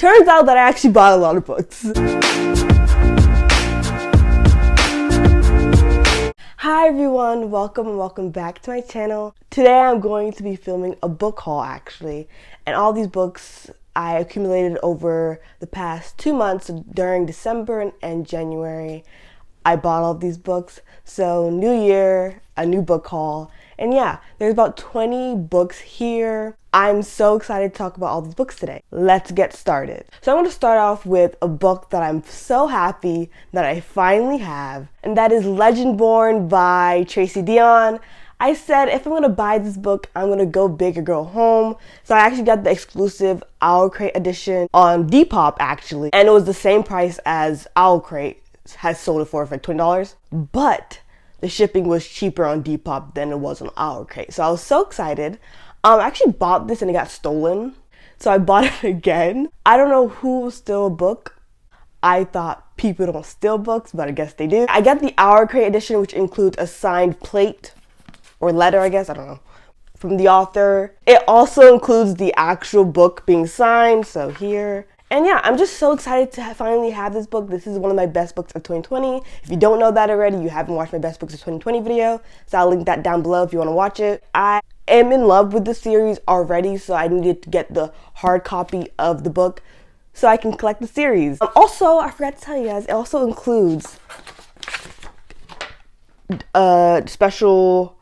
Turns out that I actually bought a lot of books. Hi everyone, welcome back to my channel. Today I'm going to be filming a book haul actually, and all these books I accumulated over the past 2 months. During December and January I bought all of these books. So new year, a new book haul, and yeah, there's about 20 books here. I'm so excited to talk about all these books today. Let's get started. So I'm going to start off with a book that I'm so happy that I finally have, and that is Legendborn by Tracy Deonn. I said if I'm going to buy this book, I'm going to go big or go home. So I actually got the exclusive Owl Crate edition on Depop actually, and it was the same price as Owl Crate has sold it for like $20, but the shipping was cheaper on Depop than it was on Owl Crate. So I was so excited. I actually bought this and it got stolen, so I bought it again. I don't know who will steal a book. I thought people don't steal books, but I guess they do. I got the Owl Crate edition, which includes a signed plate or letter, I guess, I don't know, from the author. It also includes the actual book being signed, so here. And yeah, I'm just so excited to finally have this book. This is one of my best books of 2020. If you don't know that already, you haven't watched my best books of 2020 video, so I'll link that down below if you want to watch it. I am in love with the series already, so I needed to get the hard copy of the book so I can collect the series. Also, I forgot to tell you guys, it also includes a special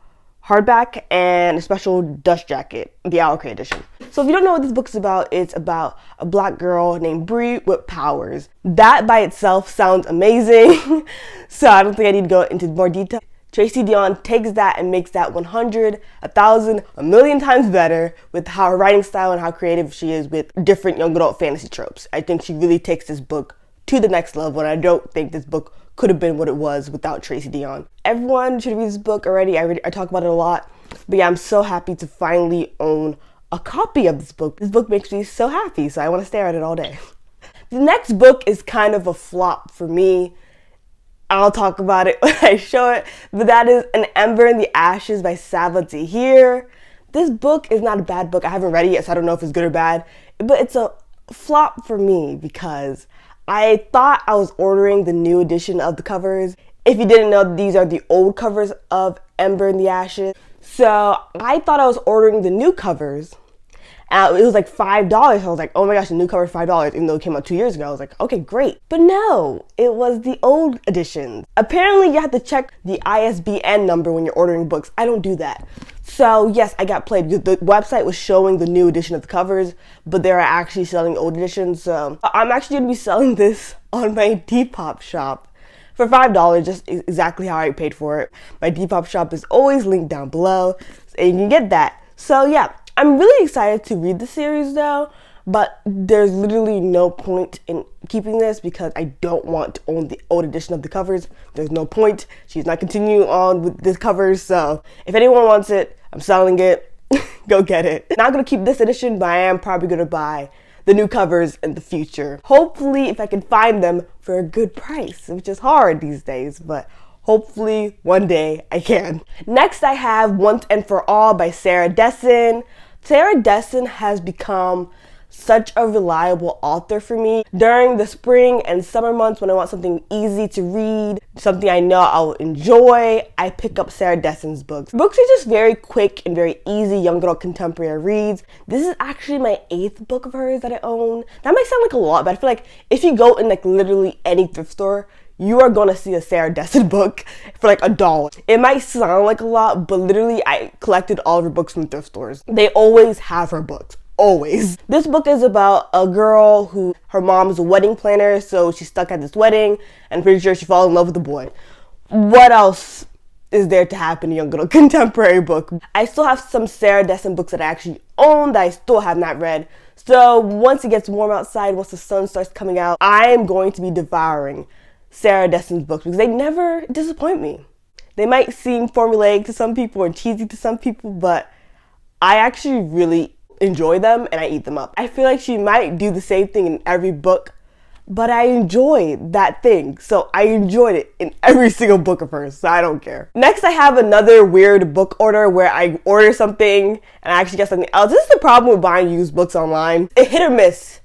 hardback and a special dust jacket, the Owl Crate edition. So if you don't know what this book is about, it's about a black girl named Bree with powers. That by itself sounds amazing, so I don't think I need to go into more detail. Tracy Deonn takes that and makes that 100, 1,000, a million times better with how her writing style and how creative she is with different young adult fantasy tropes. I think she really takes this book to the next level, and I don't think this book could have been what it was without Tracy Deonn. Everyone should read this book already. I talk about it a lot, but yeah, I'm so happy to finally own a copy of this book. This book makes me so happy, so I want to stare at it all day. The next book is kind of a flop for me. I'll talk about it when I show it, but that is An Ember in the Ashes by Sava Tahir. This book is not a bad book. I haven't read it yet, so I don't know if it's good or bad, but it's a flop for me because I thought I was ordering the new edition of the covers. If you didn't know, these are the old covers of Ember in the Ashes. So I thought I was ordering the new covers. It was like $5. I was like, oh my gosh, the new cover is $5, even though it came out 2 years ago. I was like, okay, great. But no, it was the old editions. Apparently, you have to check the ISBN number when you're ordering books. I don't do that. So yes, I got played. The website was showing the new edition of the covers, but they're actually selling old editions. So I'm actually going to be selling this on my Depop shop for $5, just exactly how I paid for it. My Depop shop is always linked down below, and you can get that. So yeah, I'm really excited to read the series though, but there's literally no point in keeping this because I don't want to own the old edition of the covers. There's no point. She's not continuing on with the covers, so if anyone wants it, I'm selling it. Go get it. Not gonna keep this edition, but I am probably gonna buy the new covers in the future. Hopefully, if I can find them for a good price, which is hard these days, but hopefully one day I can. Next I have Once and For All by Sarah Dessen. Sarah Dessen has become such a reliable author for me. During the spring and summer months when I want something easy to read, something I know I'll enjoy, I pick up Sarah Dessen's books. Books are just very quick and very easy young adult contemporary reads. This is actually my 8th book of hers that I own. That might sound like a lot, but I feel like if you go in like literally any thrift store, you are gonna see a Sarah Dessen book for like $1. It might sound like a lot, but literally I collected all of her books from thrift stores. They always have her books. Always. This book is about a girl who, her mom's a wedding planner, so she's stuck at this wedding, and pretty sure she falls in love with the boy. What else is there to happen in a young adult contemporary book? I still have some Sarah Dessen books that I actually own that I still have not read. So once it gets warm outside, once the sun starts coming out, I am going to be devouring Sarah Dessen's books because they never disappoint me. They might seem formulaic to some people or cheesy to some people, but I actually really enjoy them and I eat them up. I feel like she might do the same thing in every book, but I enjoy that thing. So I enjoyed it in every single book of hers, so I don't care. Next, I have another weird book order where I order something and I actually get something else. This is the problem with buying used books online. It hit or miss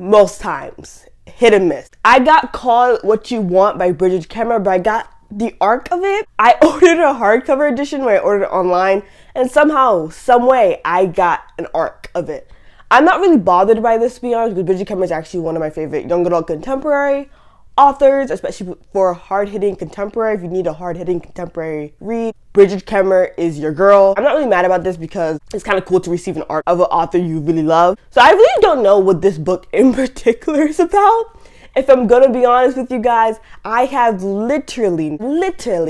most times. Hit and miss. I got Call It What You Want by Bridget Kemmer, but I got the arc of it. I ordered a hardcover edition when I ordered it online, and somehow, some way, I got an arc of it. I'm not really bothered by this, to be honest, because Bridget Kemmer is actually one of my favorite young adult contemporary authors, especially for hard-hitting contemporary. If you need a hard-hitting contemporary read, Bridget Kemmer is your girl. I'm not really mad about this because it's kind of cool to receive an arc of an author you really love. So I really don't know what this book in particular is about. If I'm gonna be honest with you guys, I have literally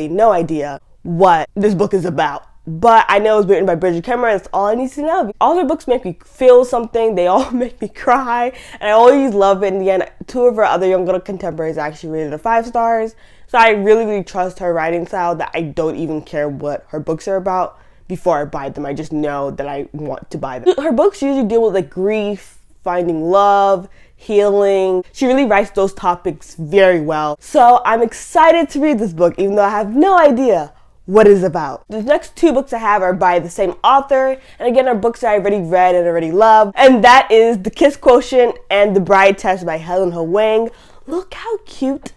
no idea what this book is about. But I know it's written by Bridget Kemmer, and that's all I need to know. All her books make me feel something, they all make me cry, and I always love it. In the end, 2 of her other young adult contemporaries actually rated it 5 stars. So I really trust her writing style that I don't even care what her books are about before I buy them. I just know that I want to buy them. Her books usually deal with like grief, finding love, healing. She really writes those topics very well. So I'm excited to read this book, even though I have no idea what it's about. The next 2 books I have are by the same author, and again are books that I already read and already love, and that is The Kiss Quotient and The Bride Test by Helen Hoang. Look how cute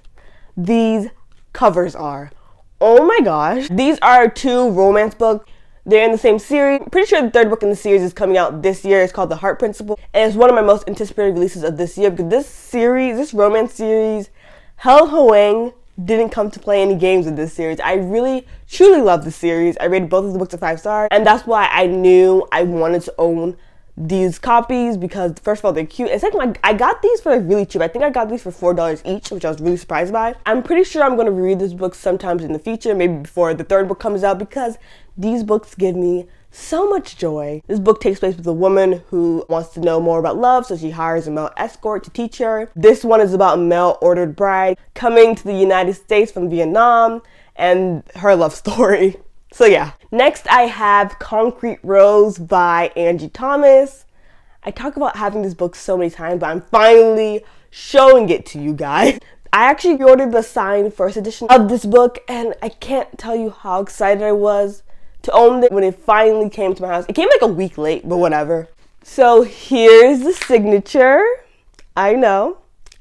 these covers are. Oh my gosh. These are 2 romance books. They're in the same series. I'm pretty sure the 3rd book in the series is coming out this year. It's called The Heart Principle, and it's one of my most anticipated releases of this year because this romance series, Helen Hoang didn't come to play any games with this series. I really, truly love the series. I rated both of the books a 5 star, and that's why I knew I wanted to own these copies because, first of all, they're cute, and second, I got these for like really cheap. I think I got these for $4 each, which I was really surprised by. I'm pretty sure I'm going to read this book sometimes in the future, maybe before the 3rd book comes out, because these books give me so much joy. This book takes place with a woman who wants to know more about love, so she hires a male escort to teach her. This one is about a male-ordered bride coming to the United States from Vietnam and her love story. So yeah. Next I have Concrete Rose by Angie Thomas. I talk about having this book so many times, but I'm finally showing it to you guys. I actually ordered the signed first edition of this book, and I can't tell you how excited I was to own it when it finally came to my house. It came like a week late, but whatever. So here's the signature. I know.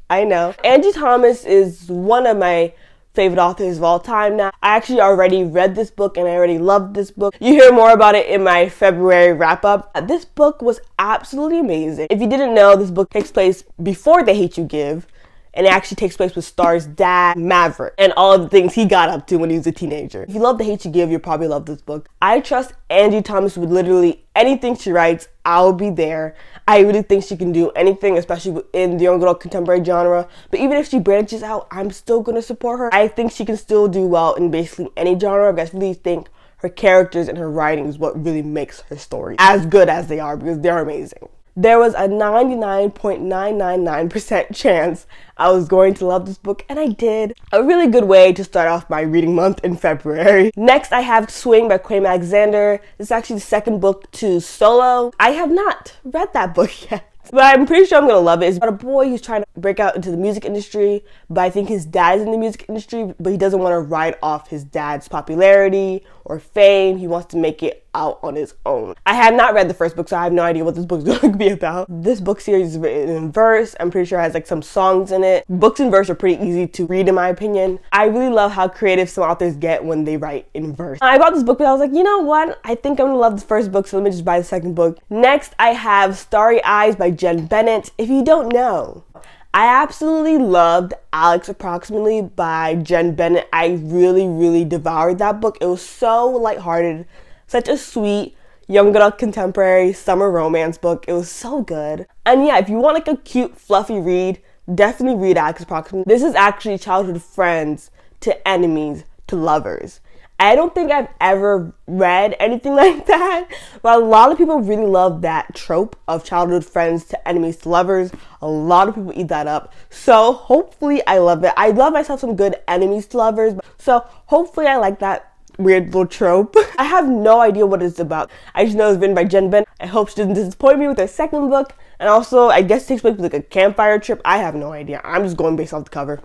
Angie Thomas is one of my favorite authors of all time now. I actually already read this book and I already loved this book. You hear more about it in my February wrap-up. This book was absolutely amazing. If you didn't know, this book takes place before The Hate U Give, and it actually takes place with Star's dad, Maverick, and all of the things he got up to when he was a teenager. If you love The Hate U Give, you'll probably love this book. I trust Angie Thomas with literally anything she writes. I'll be there. I really think she can do anything, especially in the young adult contemporary genre. But even if she branches out, I'm still going to support her. I think she can still do well in basically any genre, but I really think her characters and her writing is what really makes her stories as good as they are, because they're amazing. There was a 99.999% chance I was going to love this book, and I did. A really good way to start off my reading month in February. Next, I have Swing by Quayme Alexander. This is actually the 2nd book to Solo. I have not read that book yet, but I'm pretty sure I'm gonna love it. It's about a boy who's trying to break out into the music industry, but I think his dad's in the music industry, but he doesn't want to ride off his dad's popularity or fame. He wants to make it out on his own. I have not read the 1st book, so I have no idea what this book is going to be about. This book series is written in verse. I'm pretty sure it has like some songs in it. Books in verse are pretty easy to read, in my opinion. I really love how creative some authors get when they write in verse. I bought this book, but I was like, you know what? I think I'm gonna love the 1st book, so let me just buy the 2nd book. Next, I have Starry Eyes by Jen Bennett. If you don't know, I absolutely loved Alex Approximately by Jen Bennett. I really devoured that book. It was so lighthearted, such a sweet young adult contemporary summer romance book. It was so good. And yeah, if you want like a cute fluffy read, definitely read Alex Approximately. This is actually childhood friends to enemies to lovers. I don't think I've ever read anything like that, but a lot of people really love that trope of childhood friends to enemies to lovers. A lot of people eat that up, so hopefully I love it. I love myself some good enemies to lovers, so hopefully I like that weird little trope. I have no idea what it's about. I just know it's written by Jen Bennett. I hope she doesn't disappoint me with her 2nd book, and also I guess it takes place with like a campfire trip. I have no idea. I'm just going based off the cover.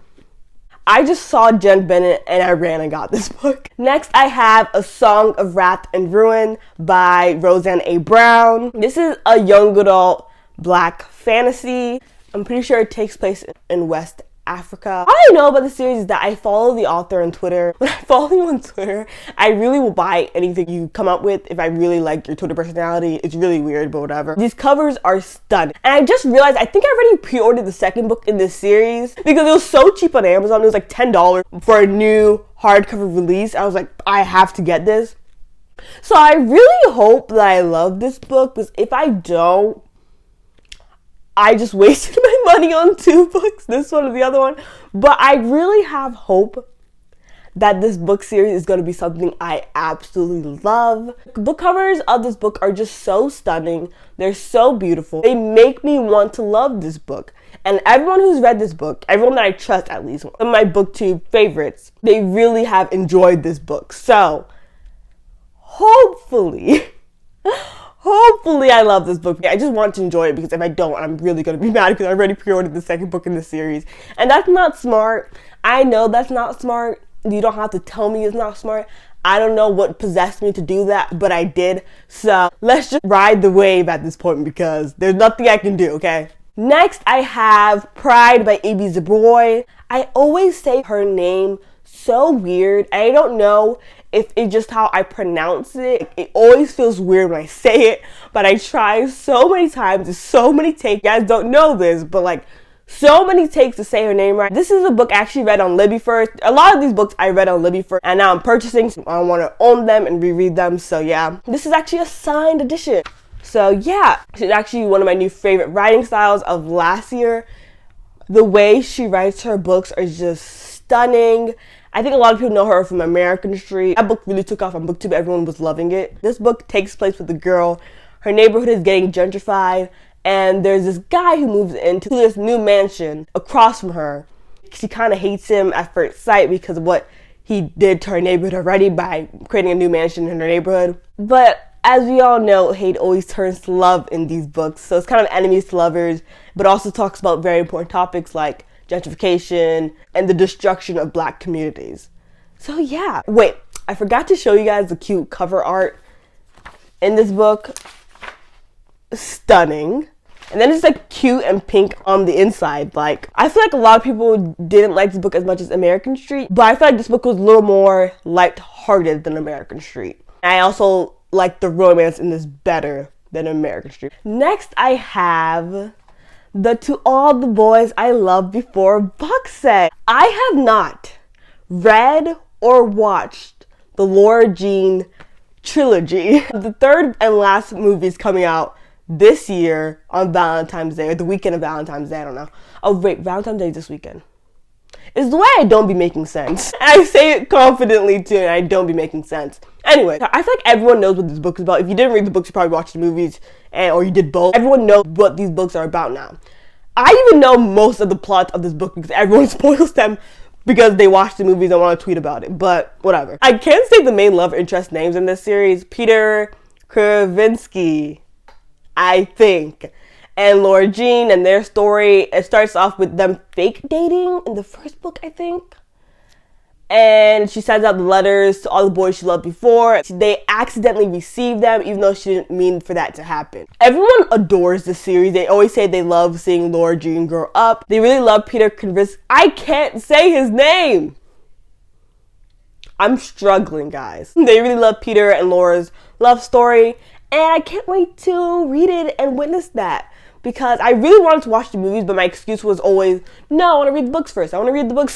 I just saw Jen Bennett and I ran and got this book. Next, I have A Song of Wrath and Ruin by Roseanne A. Brown. This is a young adult black fantasy. I'm pretty sure it takes place in West Africa. All I know about the series is that I follow the author on Twitter. When I follow you on Twitter, I really will buy anything you come up with if I really like your Twitter personality. It's really weird, but whatever. These covers are stunning. And I just realized I think I already pre-ordered the second book in this series because it was so cheap on Amazon. It was like $10 for a new hardcover release. I was like, I have to get this. So I really hope that I love this book, because if I don't, I just wasted my money on 2 books, this one or the other one. But I really have hope that this book series is going to be something I absolutely love. The book covers of this book are just so stunning. They're so beautiful. They make me want to love this book. And everyone who's read this book, everyone that I trust at least, some of my booktube favorites, they really have enjoyed this book. So, hopefully I love this book. I just want to enjoy it, because if I don't, I'm really going to be mad because I already pre-ordered the second book in the series. And that's not smart. I know that's not smart. You don't have to tell me it's not smart. I don't know what possessed me to do that, but I did. So let's just ride the wave at this point, because there's nothing I can do, okay? Next, I have Pride by A.B. Zabroy. I always say her name so weird. I don't know if it's just how I pronounce it. It always feels weird when I say it, but I try so many times. There's so many takes. You guys don't know this, but like so many takes to say her name right. This is a book I actually read on Libby first. A lot of these books I read on Libby first, and now I'm purchasing. So I want to own them and reread them. So yeah, this is actually a signed edition. So yeah, she's actually one of my new favorite writing styles of last year. The way she writes her books are just stunning. I think a lot of people know her from American Street. That book really took off on BookTube. Everyone was loving it. This book takes place with a girl. Her neighborhood is getting gentrified, and there's this guy who moves into this new mansion across from her. She kind of hates him at first sight because of what he did to her neighborhood already by creating a new mansion in her neighborhood. But as we all know, hate always turns to love in these books. So it's kind of enemies to lovers, but also talks about very important topics like gentrification and the destruction of Black communities. So yeah. Wait, I forgot to show you guys the cute cover art in this book. Stunning. And then it's like cute and pink on the inside. Like, I feel like a lot of people didn't like this book as much as American Street, but I feel like this book was a little more light-hearted than American Street. I also like the romance in this better than American Street. Next, I have the To All the Boys I Loved Before box set. I have not read or watched the Laura Jean trilogy. The third and last movie is coming out this year on Valentine's Day, or the weekend of Valentine's Day, I don't know. Oh wait, Valentine's Day is this weekend. It's the way I don't be making sense. And I say it confidently too, and I don't be making sense. Anyway, I feel like everyone knows what this book is about. If you didn't read the books, you probably watched the movies, or you did both. Everyone knows what these books are about now. I even know most of the plots of this book because everyone spoils them because they watch the movies and want to tweet about it, but whatever. I can't say the main love interest names in this series. Peter Kravinsky, I think, and Laura Jean and their story. It starts off with them fake dating in the first book, I think. And she sends out the letters to all the boys she loved before. They accidentally receive them, even though she didn't mean for that to happen. Everyone adores this series. They always say they love seeing Laura Jean grow up. They really love Peter Kravinsky. I can't say his name. I'm struggling, guys. They really love Peter and Laura's love story. And I can't wait to read it and witness that. Because I really wanted to watch the movies, but my excuse was always, no, I want to read the books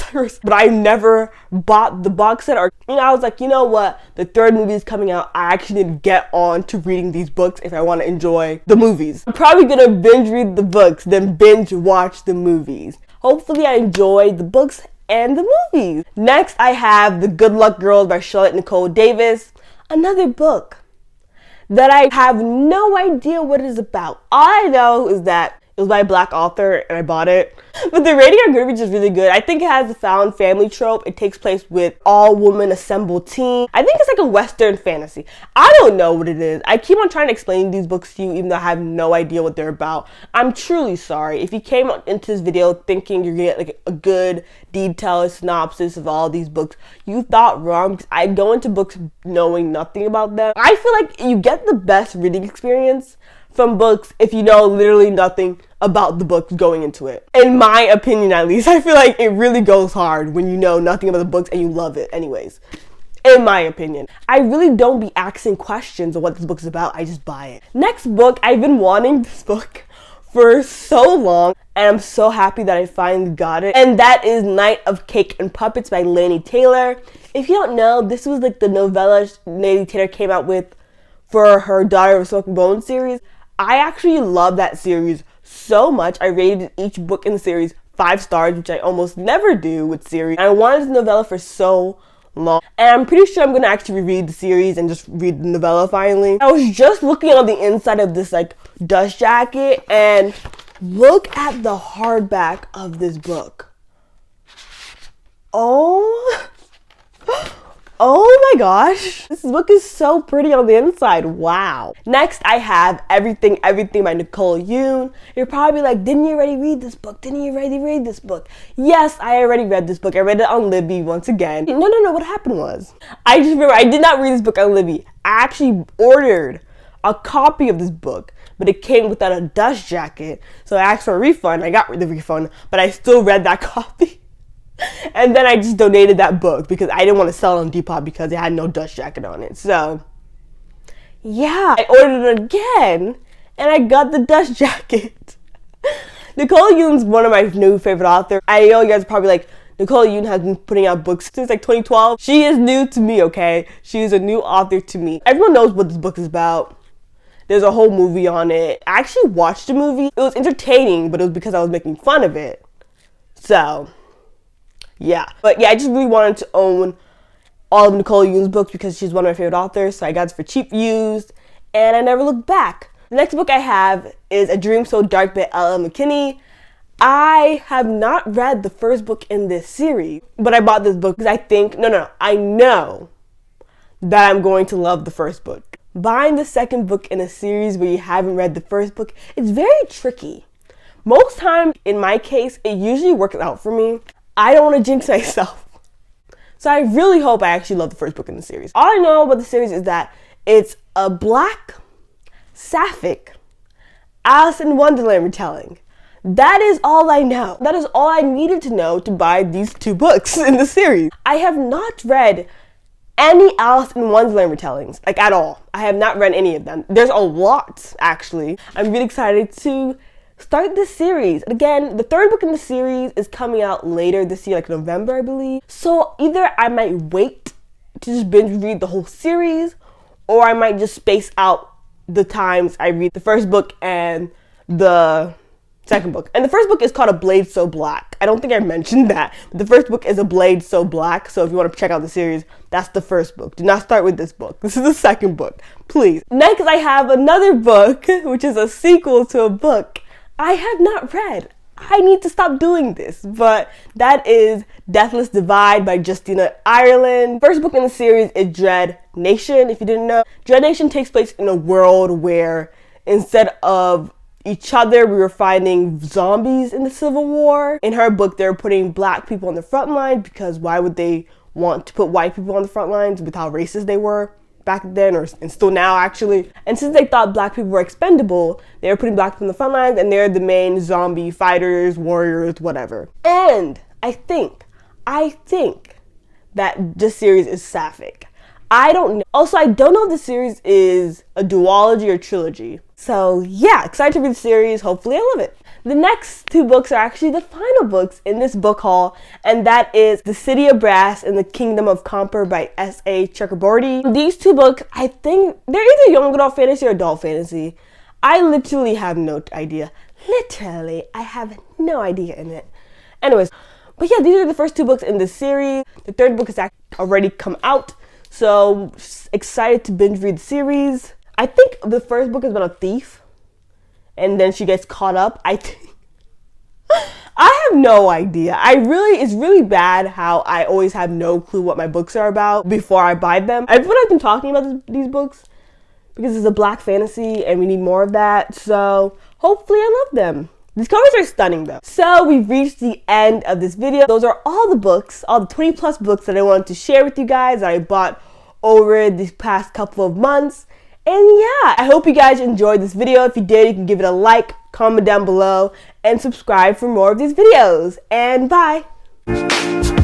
first. But I never bought the box set. Or, I was like, you know what? The third movie is coming out. I actually need to get on to reading these books if I want to enjoy the movies. I'm probably going to binge read the books, then binge watch the movies. Hopefully I enjoy the books and the movies. Next, I have The Good Luck Girls by Charlotte Nicole Davis. Another book that I have no idea what it is about. All I know is that it was by a Black author and I bought it. But the rating on Goodreads is really good. I think it has the found family trope. It takes place with all-woman assembled team. I think it's like a Western fantasy. I don't know what it is. I keep on trying to explain these books to you even though I have no idea what they're about. I'm truly sorry. If you came into this video thinking you're gonna get like a good detailed synopsis of all these books, you thought wrong, because I go into books knowing nothing about them. I feel like you get the best reading experience from books if you know literally nothing about the books going into it. In my opinion, at least, I feel like it really goes hard when you know nothing about the books and you love it anyways. In my opinion. I really don't be asking questions of what this book is about. I just buy it. Next book, I've been wanting this book for so long, and I'm so happy that I finally got it. And that is Night of Cake and Puppets by Laini Taylor. If you don't know, this was like the novella Laini Taylor came out with for her Daughter of Smoke and Bone series. I actually love that series so much. I rated each book in the series 5 stars, which I almost never do with series. I wanted the novella for so long, and I'm pretty sure I'm going to actually reread the series and just read the novella finally. I was just looking on the inside of this like dust jacket, and look at the hardback of this book. Oh my gosh, this book is so pretty on the inside. Wow. Next, I have Everything by Nicole Yoon. You're probably like, didn't you already read this book? Didn't you already read this book? Yes, I already read this book. I read it on Libby once again. No, what happened was, I just remember I did not read this book on Libby. I actually ordered a copy of this book, but it came without a dust jacket. So I asked for a refund. I got the refund, but I still read that copy. And then I just donated that book because I didn't want to sell it on Depop because it had no dust jacket on it. So, yeah, I ordered it again, and I got the dust jacket. Nicole Yoon's one of my new favorite authors. I know you guys are probably like, Nicole Yoon has been putting out books since like 2012. She is new to me, okay? She is a new author to me. Everyone knows what this book is about. There's a whole movie on it. I actually watched the movie. It was entertaining, but it was because I was making fun of it. So, yeah. But yeah, I just really wanted to own all of Nicole Yoon's books because she's one of my favorite authors. So I got it for cheap used, and I never looked back. The next book I have is A Dream So Dark by L.L. McKinney. I have not read the first book in this series, but I bought this book because I think, I know that I'm going to love the first book. Buying the second book in a series where you haven't read the first book, it's very tricky. Most times, in my case, it usually works out for me. I don't want to jinx myself. So I really hope I actually love the first book in the series. All I know about the series is that it's a black, sapphic, Alice in Wonderland retelling. That is all I know. That is all I needed to know to buy these 2 books in the series. I have not read any Alice in Wonderland retellings, like at all. I have not read any of them. There's a lot, actually. I'm really excited to start this series. Again, the 3rd book in the series is coming out later this year, like November, I believe. So either I might wait to just binge read the whole series, or I might just space out the times I read the first book and the second book. And the first book is called A Blade So Black. I don't think I mentioned that. But the first book is A Blade So Black. So if you want to check out the series, that's the first book. Do not start with this book. This is the second book, please. Next, I have another book, which is a sequel to a book I have not read. I need to stop doing this, but that is Deathless Divide by Justina Ireland. First book in the series is Dread Nation, if you didn't know. Dread Nation takes place in a world where instead of each other, we were finding zombies in the Civil War. In her book, they're putting black people on the front lines because why would they want to put white people on the front lines with how racist they were back then, and still now actually. And since they thought black people were expendable, they were putting black people on the front lines, and they're the main zombie fighters, warriors, whatever. And I think that this series is sapphic. I don't know. Also, I don't know if the series is a duology or trilogy. So yeah, excited to read the series. Hopefully I love it. The next 2 books are actually the final books in this book haul, and that is The City of Brass and the Kingdom of Comper by S.A. Chakraborty. These 2 books, I think they're either young adult fantasy or adult fantasy. I literally have no idea. Literally, I have no idea in it. Anyways, but yeah, these are the first 2 books in this series. The 3rd book has already come out, so excited to binge read the series. I think the first book is about a thief, and then she gets caught up. I have no idea. It's really bad how I always have no clue what my books are about before I buy them. Everyone has been talking about these books because it's a black fantasy and we need more of that. So hopefully I love them. These covers are stunning though. So we've reached the end of this video. Those are all the books, all the 20 plus books that I wanted to share with you guys that I bought over these past couple of months. And yeah, I hope you guys enjoyed this video. If you did, you can give it a like, comment down below, and subscribe for more of these videos. And bye!